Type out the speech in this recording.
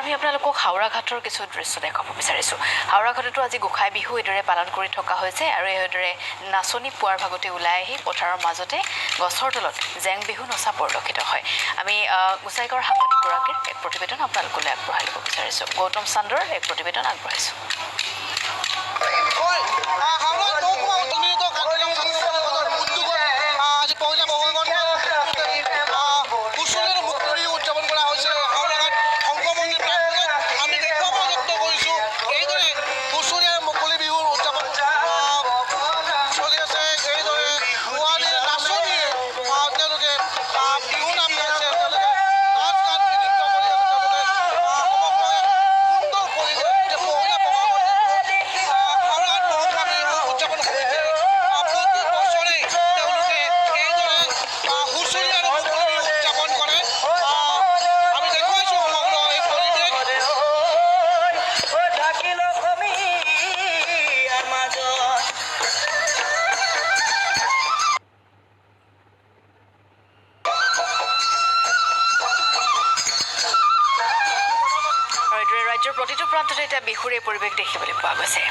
আমি আপোনালোকক হাওৰা ঘাটৰ কিছু দৃশ্য দেখাব বিচাৰিছোঁ। হাওৰা ঘাটতো আজি গোঁসাই বিহু এইদৰে পালন কৰি থকা হৈছে আৰু এইদৰে নাচনি পুৱাৰ ভাগতে ওলাই আহি পথাৰৰ মাজতে গছৰ তলত জেং বিহু নচা পৰিলক্ষিত হয়। আমি গোঁসাইগাঁৱৰ সাংবাদিকগৰাকীৰ এক প্ৰতিবেদন আপোনালোকলৈ আগবঢ়াই দিব বিচাৰিছোঁ। গৌতম চান্দৰ এক প্ৰতিবেদন আগবঢ়াইছোঁ। ৰাজ্যৰ প্ৰতিটো প্ৰান্ততে এতিয়া বিহুৰ এই পৰিৱেশ দেখিবলৈ পোৱা গৈছে।